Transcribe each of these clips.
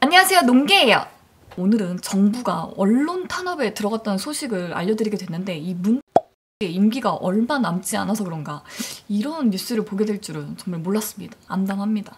안녕하세요, 농개예요. 오늘은 정부가 언론 탄압에 들어갔다는 소식을 알려드리게 됐는데 이 임기가 얼마 남지 않아서 그런가 이런 뉴스를 보게 될 줄은 정말 몰랐습니다. 암담합니다.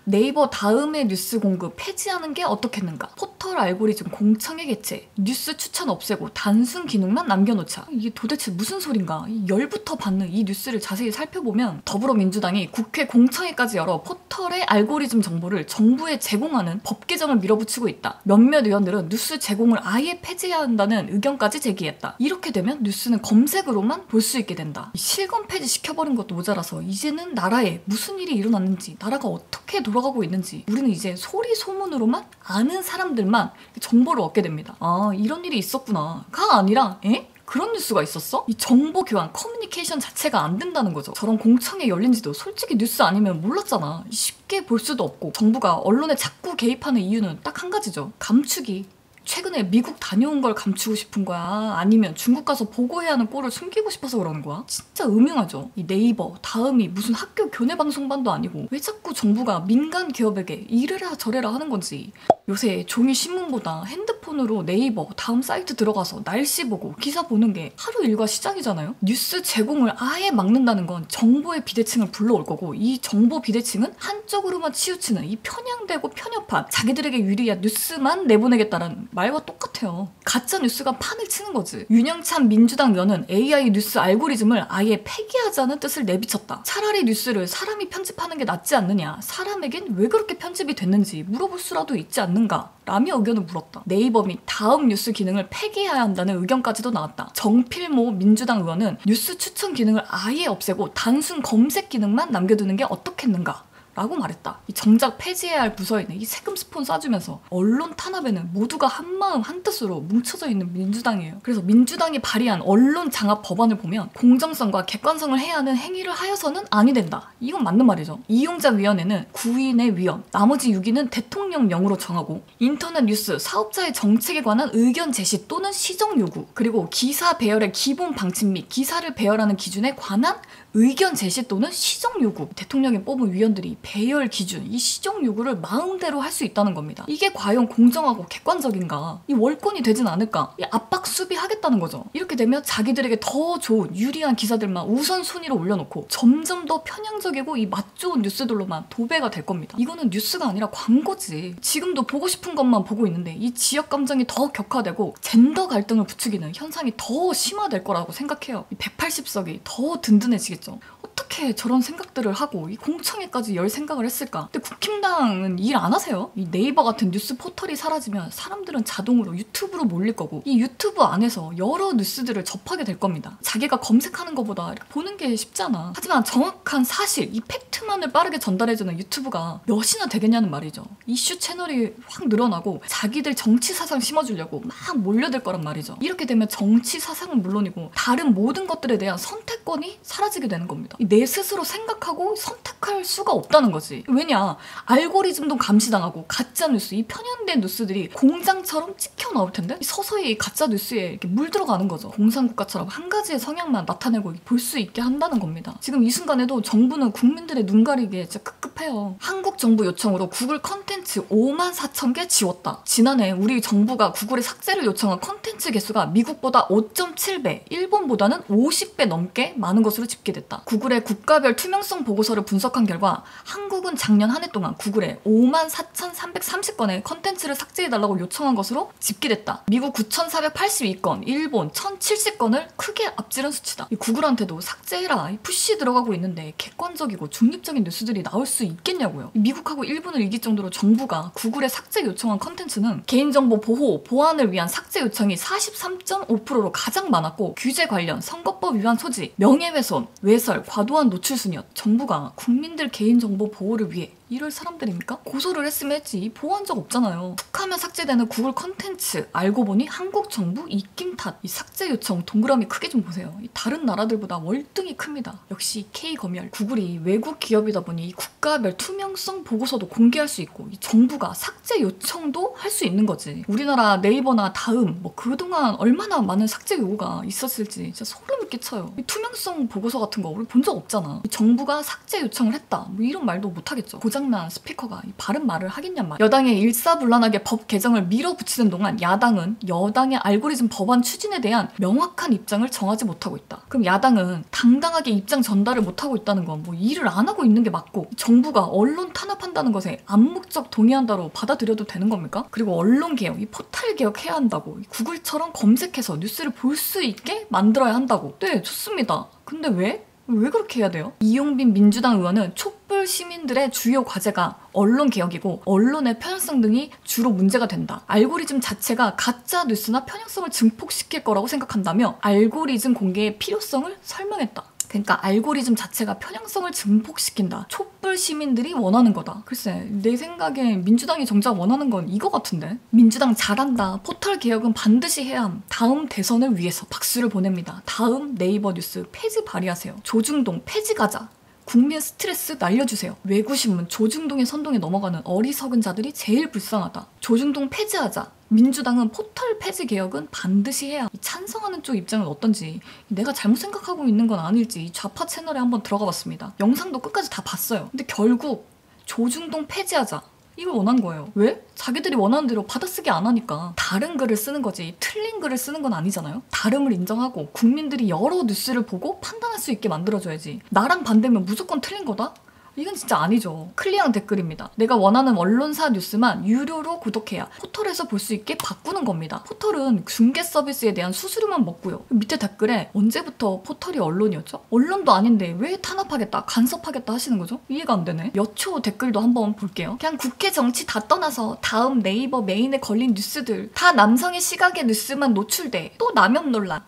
네이버 다음의 뉴스 공급 폐지하는 게 어떻겠는가? 포털 알고리즘 공청회 개최, 뉴스 추천 없애고 단순 기능만 남겨놓자. 이게 도대체 무슨 소린가? 이 열부터 받는 이 뉴스를 자세히 살펴보면 더불어민주당이 국회 공청회까지 열어 포털의 알고리즘 정보를 정부에 제공하는 법 개정을 밀어붙이고 있다. 몇몇 의원들은 뉴스 제공을 아예 폐지해야 한다는 의견까지 제기했다. 이렇게 되면 뉴스는 검색으로만 볼 수 있게 된다. 실검 폐지 시켜버린 것도 모자라서 이제는 나라에 무슨 일이 일어났는지, 나라가 어떻게 돌아가고 있는지 우리는 이제 소리 소문으로만 아는 사람들만 정보를 얻게 됩니다. 아, 이런 일이 있었구나가 아니라 그런 뉴스가 있었어? 이 정보 교환, 커뮤니케이션 자체가 안 된다는 거죠. 저런 공청회 열린지도 솔직히 뉴스 아니면 몰랐잖아. 쉽게 볼 수도 없고 정부가 언론에 자꾸 개입하는 이유는 딱 한 가지죠. 감추기. 최근에 미국 다녀온 걸 감추고 싶은 거야? 아니면 중국 가서 보고해야 하는 꼴을 숨기고 싶어서 그러는 거야? 진짜 음흉하죠. 이 네이버, 다음이 무슨 학교 교내 방송반도 아니고 왜 자꾸 정부가 민간 기업에게 이래라 저래라 하는 건지. 요새 종이 신문보다 핸드폰으로 네이버, 다음 사이트 들어가서 날씨 보고 기사 보는 게 하루 일과 시작이잖아요. 뉴스 제공을 아예 막는다는 건 정보의 비대칭을 불러올 거고, 이 정보 비대칭은 한쪽으로만 치우치는 이 편향되고 편협한 자기들에게 유리한 뉴스만 내보내겠다는 말과 똑같아요. 가짜 뉴스가 판을 치는 거지. 윤영찬 민주당 의원은 AI 뉴스 알고리즘을 아예 폐기하자는 뜻을 내비쳤다. 차라리 뉴스를 사람이 편집하는 게 낫지 않느냐, 사람에겐 왜 그렇게 편집이 됐는지 물어볼 수라도 있지 않는가 라며 의견을 물었다. 네이버 및 다음 뉴스 기능을 폐기해야 한다는 의견까지도 나왔다. 정필모 민주당 의원은 뉴스 추천 기능을 아예 없애고 단순 검색 기능만 남겨두는 게 어떻겠는가 라고 말했다. 이 정작 폐지해야 할 부서에는 이 세금 스폰 쏴주면서 언론 탄압에는 모두가 한마음 한뜻으로 뭉쳐져 있는 민주당이에요. 그래서 민주당이 발의한 언론 장악 법안을 보면 공정성과 객관성을 해야 하는 행위를 하여서는 아니 된다. 이건 맞는 말이죠. 이용자 위원회는 9인의 위원, 나머지 6인은 대통령령으로 정하고, 인터넷 뉴스 사업자의 정책에 관한 의견 제시 또는 시정 요구, 그리고 기사 배열의 기본 방침 및 기사를 배열하는 기준에 관한 의견 제시 또는 시정 요구. 대통령이 뽑은 위원들이 배열 기준, 이 시정 요구를 마음대로 할 수 있다는 겁니다. 이게 과연 공정하고 객관적인가? 이 월권이 되진 않을까? 이 압박 수비하겠다는 거죠. 이렇게 되면 자기들에게 더 좋은 유리한 기사들만 우선순위로 올려놓고 점점 더 편향적이고 이 맛 좋은 뉴스들로만 도배가 될 겁니다. 이거는 뉴스가 아니라 광고지. 지금도 보고 싶은 것만 보고 있는데 이 지역 감정이 더 격화되고 젠더 갈등을 부추기는 현상이 더 심화될 거라고 생각해요. 이 180석이 더 든든해지겠죠. 어떻게 저런 생각들을 하고 이 공청회까지 열 생각을 했을까? 근데 국힘당은 일 안 하세요? 이 네이버 같은 뉴스 포털이 사라지면 사람들은 자동으로 유튜브로 몰릴 거고, 이 유튜브 안에서 여러 뉴스들을 접하게 될 겁니다. 자기가 검색하는 것보다 이렇게 보는 게 쉽잖아. 하지만 정확한 사실, 이 팩트만을 빠르게 전달해주는 유튜브가 몇이나 되겠냐는 말이죠. 이슈 채널이 확 늘어나고 자기들 정치 사상 심어주려고 막 몰려들 거란 말이죠. 이렇게 되면 정치 사상은 물론이고 다른 모든 것들에 대한 선택권이 사라지게 되는 겁니다. 내 스스로 생각하고 선택할 수가 없다는 거지. 왜냐, 알고리즘도 감시당하고 가짜뉴스, 이 편향된 뉴스들이 공장처럼 찍혀 나올 텐데 서서히 가짜 뉴스에 이렇게 물들어가는 거죠. 공산국가처럼 한 가지의 성향만 나타내고 볼 수 있게 한다는 겁니다. 지금 이 순간에도 정부는 국민들의 눈 가리기에 진짜 급급해요. 한국 정부 요청으로 구글 컨텐츠 54,000개 지웠다. 지난해 우리 정부가 구글에 삭제를 요청한 컨텐츠 개수가 미국보다 5.7배, 일본보다는 50배 넘게 많은 것으로 집계됐다. 구글의 국가별 투명성 보고서를 분석한 결과 한국은 작년 한 해 동안 구글에 54,330건의 컨텐츠를 삭제해달라고 요청한 것으로 집계됐다. 미국 9,482건, 일본 1,070건을 크게 앞지른 수치다. 이 구글한테도 삭제해라, 이 푸시 들어가고 있는데 객관적이고 중립적인 뉴스들이 나올 수 있겠냐고요. 미국하고 일본을 이길 정도로 정부가 구글에 삭제 요청한 컨텐츠는 개인정보 보호, 보안을 위한 삭제 요청이 43.5%로 가장 많았고, 규제 관련, 선거법 위반 소지, 명예훼손, 외설, 과도한 노출 순이었. 정부가 국민들 개인정보 보호를 위해 이럴 사람들입니까? 고소를 했으면 했지. 보호한 적 없잖아요. 툭하면 삭제되는 구글 컨텐츠, 알고 보니 한국 정부 입김 탓. 이 삭제 요청 동그라미 크게 좀 보세요. 이 다른 나라들보다 월등히 큽니다. 역시 K검열. 구글이 외국 기업이다 보니 이 국가별 투명성 보고서도 공개할 수 있고, 이 정부가 삭제 요청도 할 수 있는 거지. 우리나라 네이버나 다음 뭐 그동안 얼마나 많은 삭제 요구가 있었을지 진짜 소름이 끼쳐요. 이 투명성 보고서 같은 거 우리 본 적 없잖아. 이 정부가 삭제 요청을 했다, 뭐 이런 말도 못 하겠죠. 고장 고장난 스피커가 바른 말을 하겠냔 말이야. 여당의 일사불란하게 법 개정을 밀어붙이는 동안 야당은 여당의 알고리즘 법안 추진에 대한 명확한 입장을 정하지 못하고 있다. 그럼 야당은 당당하게 입장 전달을 못하고 있다는 건 뭐 일을 안 하고 있는 게 맞고 정부가 언론 탄압한다는 것에 암묵적 동의한다로 받아들여도 되는 겁니까? 그리고 언론개혁, 이 포탈 개혁해야 한다고 구글처럼 검색해서 뉴스를 볼 수 있게 만들어야 한다고. 네, 좋습니다. 근데 왜 그렇게 해야 돼요? 이용빈 민주당 의원은 촛불 시민들의 주요 과제가 언론 개혁이고 언론의 편향성 등이 주로 문제가 된다. 알고리즘 자체가 가짜 뉴스나 편향성을 증폭시킬 거라고 생각한다며 알고리즘 공개의 필요성을 설명했다. 그러니까 알고리즘 자체가 편향성을 증폭시킨다. 촛불 시민들이 원하는 거다. 글쎄, 내 생각에 민주당이 정작 원하는 건 이거 같은데? 민주당 잘한다. 포털 개혁은 반드시 해야 함. 다음 대선을 위해서 박수를 보냅니다. 다음 네이버 뉴스 폐지 발의하세요. 조중동 폐지 가자. 국민 스트레스 날려주세요. 외구신문 조중동의 선동에 넘어가는 어리석은 자들이 제일 불쌍하다. 조중동 폐지하자. 민주당은 포털 폐지 개혁은 반드시 해야. 찬성하는 쪽 입장은 어떤지, 내가 잘못 생각하고 있는 건 아닐지 좌파 채널에 한번 들어가 봤습니다. 영상도 끝까지 다 봤어요. 근데 결국 조중동 폐지하자, 이걸 원한 거예요. 왜? 자기들이 원하는 대로 받아쓰기 안 하니까. 다른 글을 쓰는 거지 틀린 글을 쓰는 건 아니잖아요. 다름을 인정하고 국민들이 여러 뉴스를 보고 판단할 수 있게 만들어줘야지. 나랑 반대면 무조건 틀린 거다? 이건 진짜 아니죠. 클리어한 댓글입니다. 내가 원하는 언론사 뉴스만 유료로 구독해야 포털에서 볼 수 있게 바꾸는 겁니다. 포털은 중개 서비스에 대한 수수료만 먹고요. 밑에 댓글에 언제부터 포털이 언론이었죠? 언론도 아닌데 왜 탄압하겠다, 간섭하겠다 하시는 거죠? 이해가 안 되네. 몇 초 댓글도 한번 볼게요. 그냥 국회 정치 다 떠나서 다음 네이버 메인에 걸린 뉴스들 다 남성의 시각의 뉴스만 노출돼. 또 남혐 논란.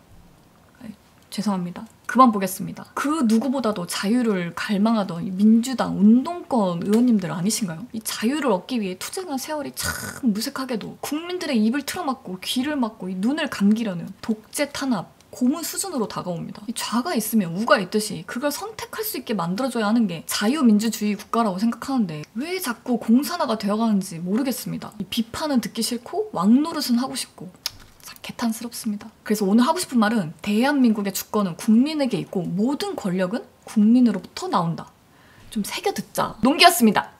죄송합니다. 그만 보겠습니다. 그 누구보다도 자유를 갈망하던 이 민주당 운동권 의원님들 아니신가요? 이 자유를 얻기 위해 투쟁한 세월이 참 무색하게도 국민들의 입을 틀어막고 귀를 막고 이 눈을 감기려는 독재 탄압, 고문 수준으로 다가옵니다. 이 좌가 있으면 우가 있듯이 그걸 선택할 수 있게 만들어줘야 하는 게 자유민주주의 국가라고 생각하는데 왜 자꾸 공산화가 되어가는지 모르겠습니다. 이 비판은 듣기 싫고 왕노릇은 하고 싶고 개탄스럽습니다. 그래서 오늘 하고 싶은 말은 대한민국의 주권은 국민에게 있고 모든 권력은 국민으로부터 나온다. 좀 새겨 듣자. 농기였습니다.